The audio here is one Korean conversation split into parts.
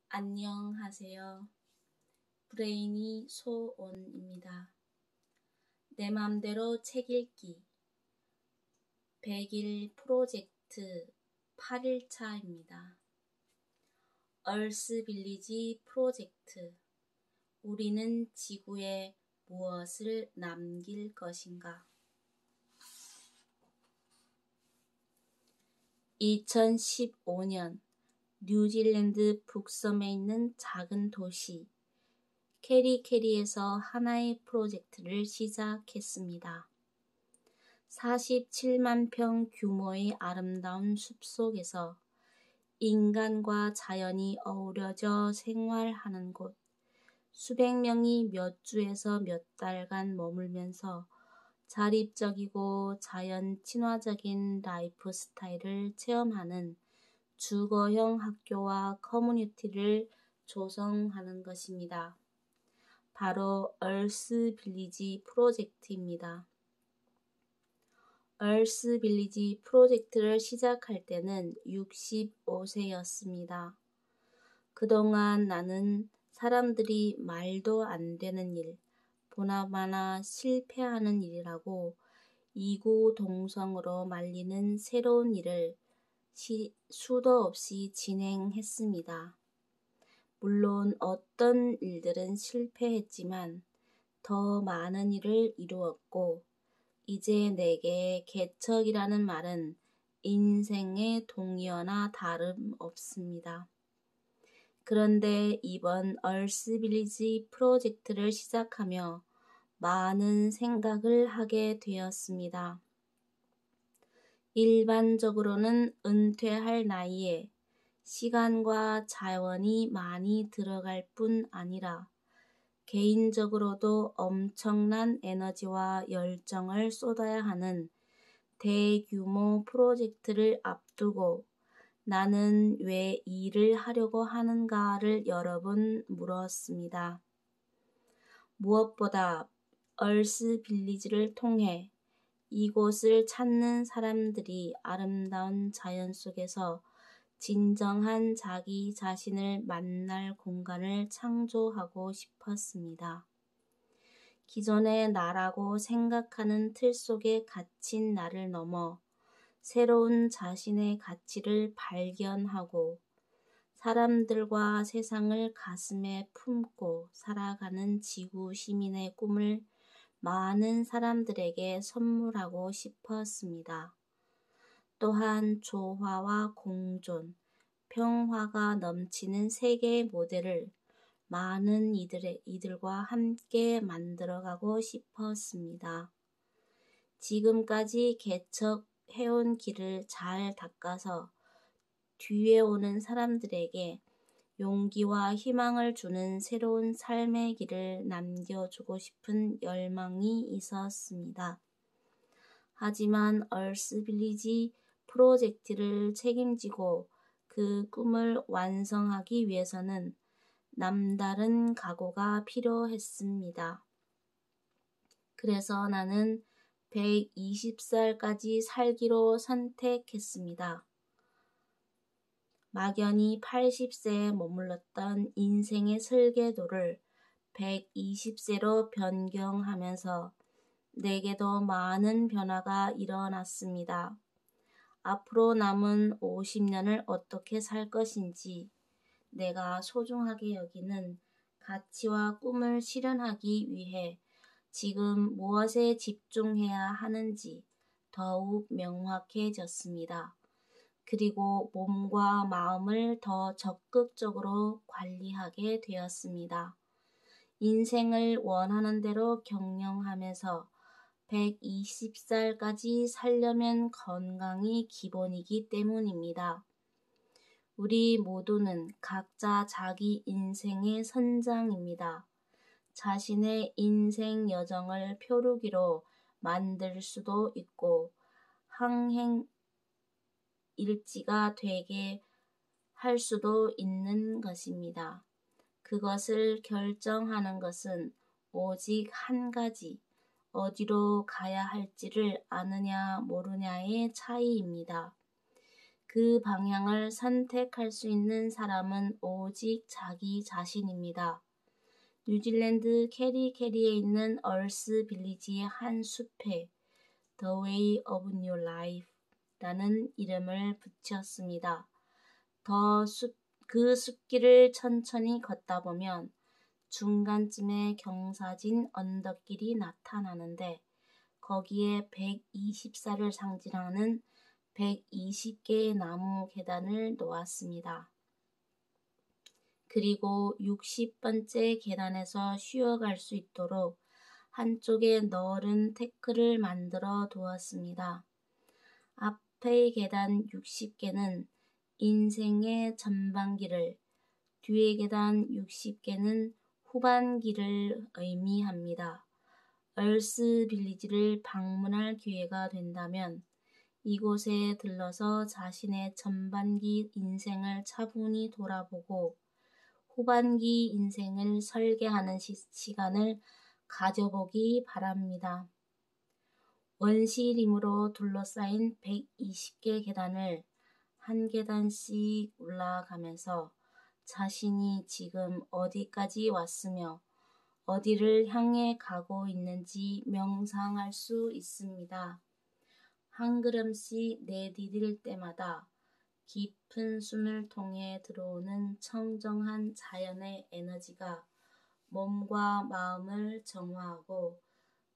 안녕하세요. 브레이니 소온입니다. 내 맘대로 책 읽기 100일 프로젝트 8일차입니다. 얼스 빌리지 프로젝트 우리는 지구에 무엇을 남길 것인가? 2015년 뉴질랜드 북섬에 있는 작은 도시 캐리캐리에서 하나의 프로젝트를 시작했습니다. 47만 평 규모의 아름다운 숲속에서 인간과 자연이 어우러져 생활하는 곳, 수백 명이 몇 주에서 몇 달간 머물면서 자립적이고 자연 친화적인 라이프 스타일을 체험하는 주거형 학교와 커뮤니티를 조성하는 것입니다. 바로 얼스 빌리지 프로젝트입니다. 얼스 빌리지 프로젝트를 시작할 때는 65세였습니다. 그동안 나는 사람들이 말도 안 되는 일, 보나마나 실패하는 일이라고 이구동성으로 말리는 새로운 일을 수도 없이 진행했습니다. 물론 어떤 일들은 실패했지만 더 많은 일을 이루었고 이제 내게 개척이라는 말은 인생의 동의어나 다름없습니다. 그런데 이번 얼스 빌리지 프로젝트를 시작하며 많은 생각을 하게 되었습니다. 일반적으로는 은퇴할 나이에 시간과 자원이 많이 들어갈 뿐 아니라 개인적으로도 엄청난 에너지와 열정을 쏟아야 하는 대규모 프로젝트를 앞두고 나는 왜 이 일을 하려고 하는가를 여러 번 물었습니다. 무엇보다 얼스 빌리지를 통해 이곳을 찾는 사람들이 아름다운 자연 속에서 진정한 자기 자신을 만날 공간을 창조하고 싶었습니다. 기존의 나라고 생각하는 틀 속에 갇힌 나를 넘어 새로운 자신의 가치를 발견하고 사람들과 세상을 가슴에 품고 살아가는 지구 시민의 꿈을 많은 사람들에게 선물하고 싶었습니다. 또한 조화와 공존, 평화가 넘치는 세계의 모델을 많은 이들과 함께 만들어가고 싶었습니다. 지금까지 개척해온 길을 잘 닦아서 뒤에 오는 사람들에게 용기와 희망을 주는 새로운 삶의 길을 남겨주고 싶은 열망이 있었습니다. 하지만 얼스 빌리지 프로젝트를 책임지고 그 꿈을 완성하기 위해서는 남다른 각오가 필요했습니다. 그래서 나는 120살까지 살기로 선택했습니다. 막연히 80세에 머물렀던 인생의 설계도를 120세로 변경하면서 내게도 많은 변화가 일어났습니다. 앞으로 남은 50년을 어떻게 살 것인지, 내가 소중하게 여기는 가치와 꿈을 실현하기 위해 지금 무엇에 집중해야 하는지 더욱 명확해졌습니다. 그리고 몸과 마음을 더 적극적으로 관리하게 되었습니다. 인생을 원하는 대로 경영하면서 120살까지 살려면 건강이 기본이기 때문입니다. 우리 모두는 각자 자기 인생의 선장입니다. 자신의 인생 여정을 표류기로 만들 수도 있고 항행 일지가 되게 할 수도 있는 것입니다. 그것을 결정하는 것은 오직 한 가지, 어디로 가야 할지를 아느냐 모르냐의 차이입니다. 그 방향을 선택할 수 있는 사람은 오직 자기 자신입니다. 뉴질랜드 캐리캐리에 있는 얼스 빌리지의 한 숲에 The Way of New Life 라는 이름을 붙였습니다. 그 숲길을 천천히 걷다 보면 중간쯤에 경사진 언덕길이 나타나는데 거기에 120살을 상징하는 120개의 나무 계단을 놓았습니다. 그리고 60번째 계단에서 쉬어갈 수 있도록 한쪽에 넓은 태클을 만들어 두었습니다. 앞의 계단 60개는 인생의 전반기를, 뒤의 계단 60개는 후반기를 의미합니다. 얼스 빌리지를 방문할 기회가 된다면 이곳에 들러서 자신의 전반기 인생을 차분히 돌아보고 후반기 인생을 설계하는 시간을 가져보기 바랍니다. 원시림으로 둘러싸인 120개 계단을 한 계단씩 올라가면서 자신이 지금 어디까지 왔으며 어디를 향해 가고 있는지 명상할 수 있습니다. 한 걸음씩 내디딜 때마다 깊은 숨을 통해 들어오는 청정한 자연의 에너지가 몸과 마음을 정화하고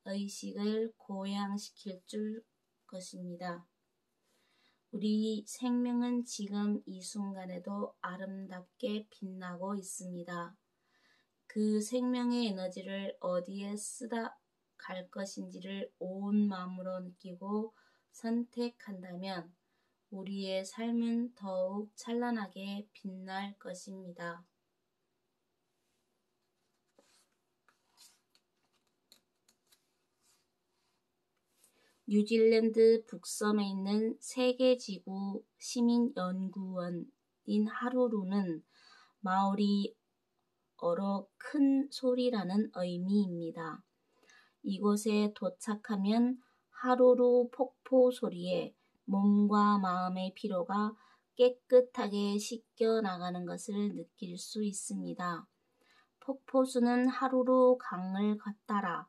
의식을 고양시킬 줄 것입니다. 우리 생명은 지금 이 순간에도 아름답게 빛나고 있습니다. 그 생명의 에너지를 어디에 쓰다 갈 것인지를 온 마음으로 느끼고 선택한다면 우리의 삶은 더욱 찬란하게 빛날 것입니다. 뉴질랜드 북섬에 있는 세계지구 시민연구원인 하루루는 마오리어로 큰 소리라는 의미입니다. 이곳에 도착하면 하루루 폭포 소리에 몸과 마음의 피로가 깨끗하게 씻겨 나가는 것을 느낄 수 있습니다. 폭포수는 하루루 강을 따라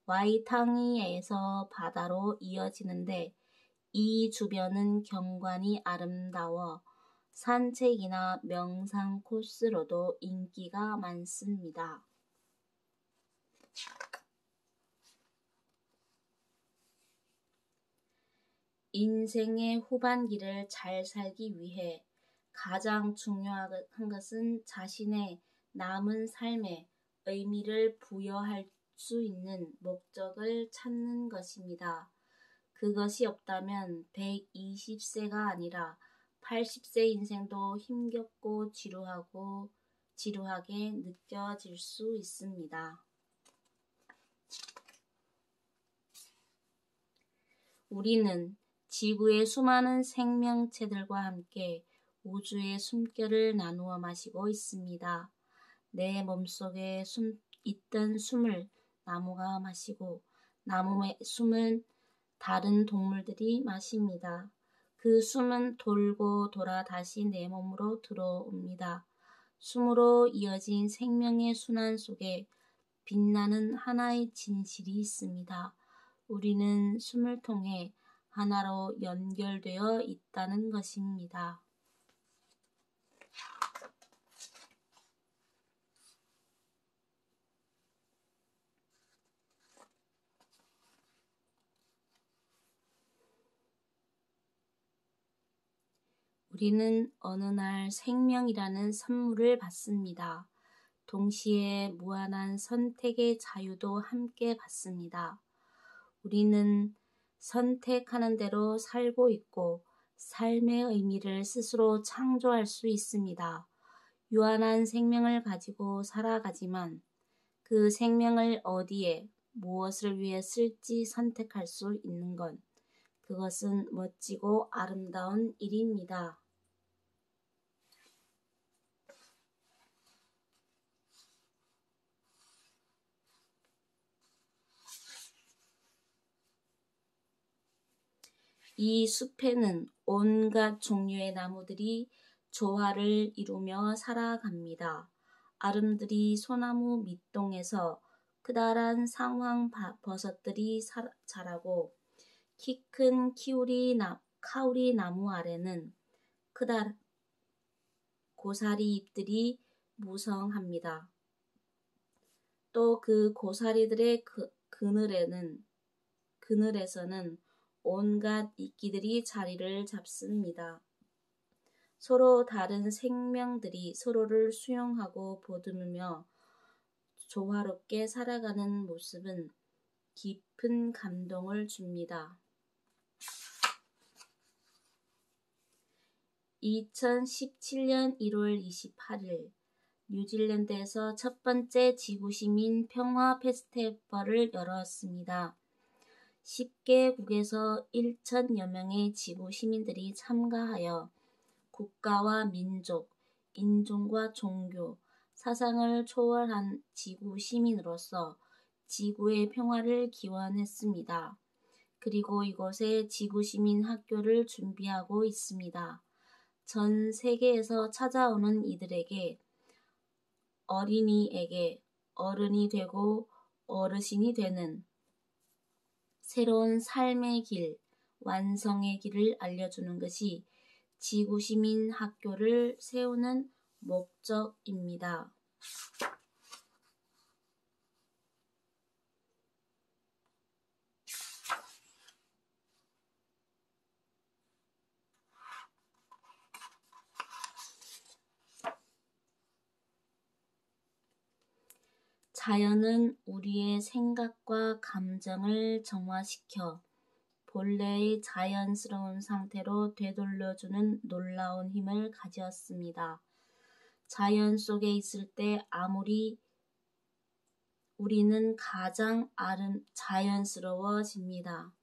와이탕이에서 바다로 이어지는데 이 주변은 경관이 아름다워 산책이나 명상 코스로도 인기가 많습니다. 인생의 후반기를 잘 살기 위해 가장 중요한 것은 자신의 남은 삶에 의미를 부여할 수 있는 목적을 찾는 것입니다. 그것이 없다면 120세가 아니라 80세 인생도 힘겹고 지루하게 느껴질 수 있습니다. 우리는 지구의 수많은 생명체들과 함께 우주의 숨결을 나누어 마시고 있습니다. 내 몸속에 있던 숨을 나무가 마시고 나무의 숨은 다른 동물들이 마십니다. 그 숨은 돌고 돌아 다시 내 몸으로 들어옵니다. 숨으로 이어진 생명의 순환 속에 빛나는 하나의 진실이 있습니다. 우리는 숨을 통해 하나로 연결되어 있다는 것입니다. 우리는 어느 날 생명이라는 선물을 받습니다. 동시에 무한한 선택의 자유도 함께 받습니다. 우리는 선택하는 대로 살고 있고 삶의 의미를 스스로 창조할 수 있습니다. 유한한 생명을 가지고 살아가지만 그 생명을 어디에 무엇을 위해 쓸지 선택할 수 있는 것, 그것은 멋지고 아름다운 일입니다. 이 숲에는 온갖 종류의 나무들이 조화를 이루며 살아갑니다. 아름드리 소나무 밑동에서 크다란 상황버섯들이 자라고 키 큰 카우리 나무 아래는 크다란 고사리 잎들이 무성합니다. 또 그 고사리들의 그늘에서는 온갖 이끼들이 자리를 잡습니다. 서로 다른 생명들이 서로를 수용하고 보듬으며 조화롭게 살아가는 모습은 깊은 감동을 줍니다. 2017년 1월 28일 뉴질랜드에서 첫 번째 지구시민 평화 페스티벌을 열었습니다. 10개국에서 1,000여 명의 지구 시민들이 참가하여 국가와 민족, 인종과 종교, 사상을 초월한 지구 시민으로서 지구의 평화를 기원했습니다. 그리고 이곳에 지구 시민 학교를 준비하고 있습니다. 전 세계에서 찾아오는 이들에게 어린이에게 어른이 되고 어르신이 되는 새로운 삶의 길, 완성의 길을 알려주는 것이 지구시민 학교를 세우는 목적입니다. 자연은 우리의 생각과 감정을 정화시켜 본래의 자연스러운 상태로 되돌려주는 놀라운 힘을 가졌습니다. 자연 속에 있을 때 우리는 가장 자연스러워집니다.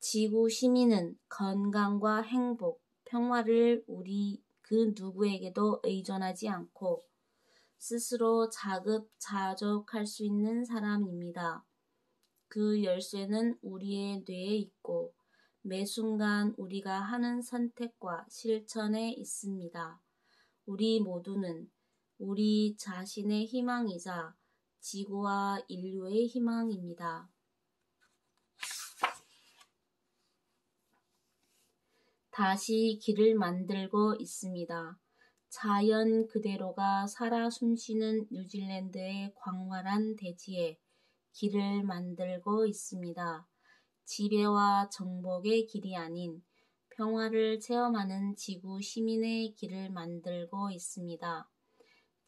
지구 시민은 건강과 행복, 평화를 그 누구에게도 의존하지 않고 스스로 자급자족할 수 있는 사람입니다. 그 열쇠는 우리의 뇌에 있고 매 순간 우리가 하는 선택과 실천에 있습니다. 우리 모두는 우리 자신의 희망이자 지구와 인류의 희망입니다. 다시 길을 만들고 있습니다. 자연 그대로가 살아 숨쉬는 뉴질랜드의 광활한 대지에 길을 만들고 있습니다. 지배와 정복의 길이 아닌 평화를 체험하는 지구 시민의 길을 만들고 있습니다.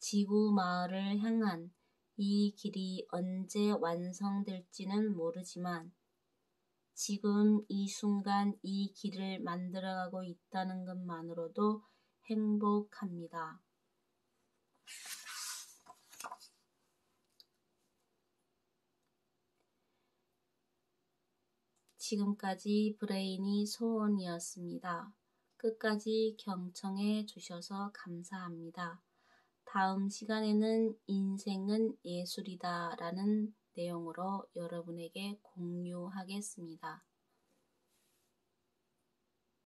지구 마을을 향한 이 길이 언제 완성될지는 모르지만 지금 이 순간 이 길을 만들어가고 있다는 것만으로도 행복합니다. 지금까지 브레인이 소원이었습니다. 끝까지 경청해 주셔서 감사합니다. 다음 시간에는 인생은 예술이다 라는 내용으로 여러분에게 공유하겠습니다.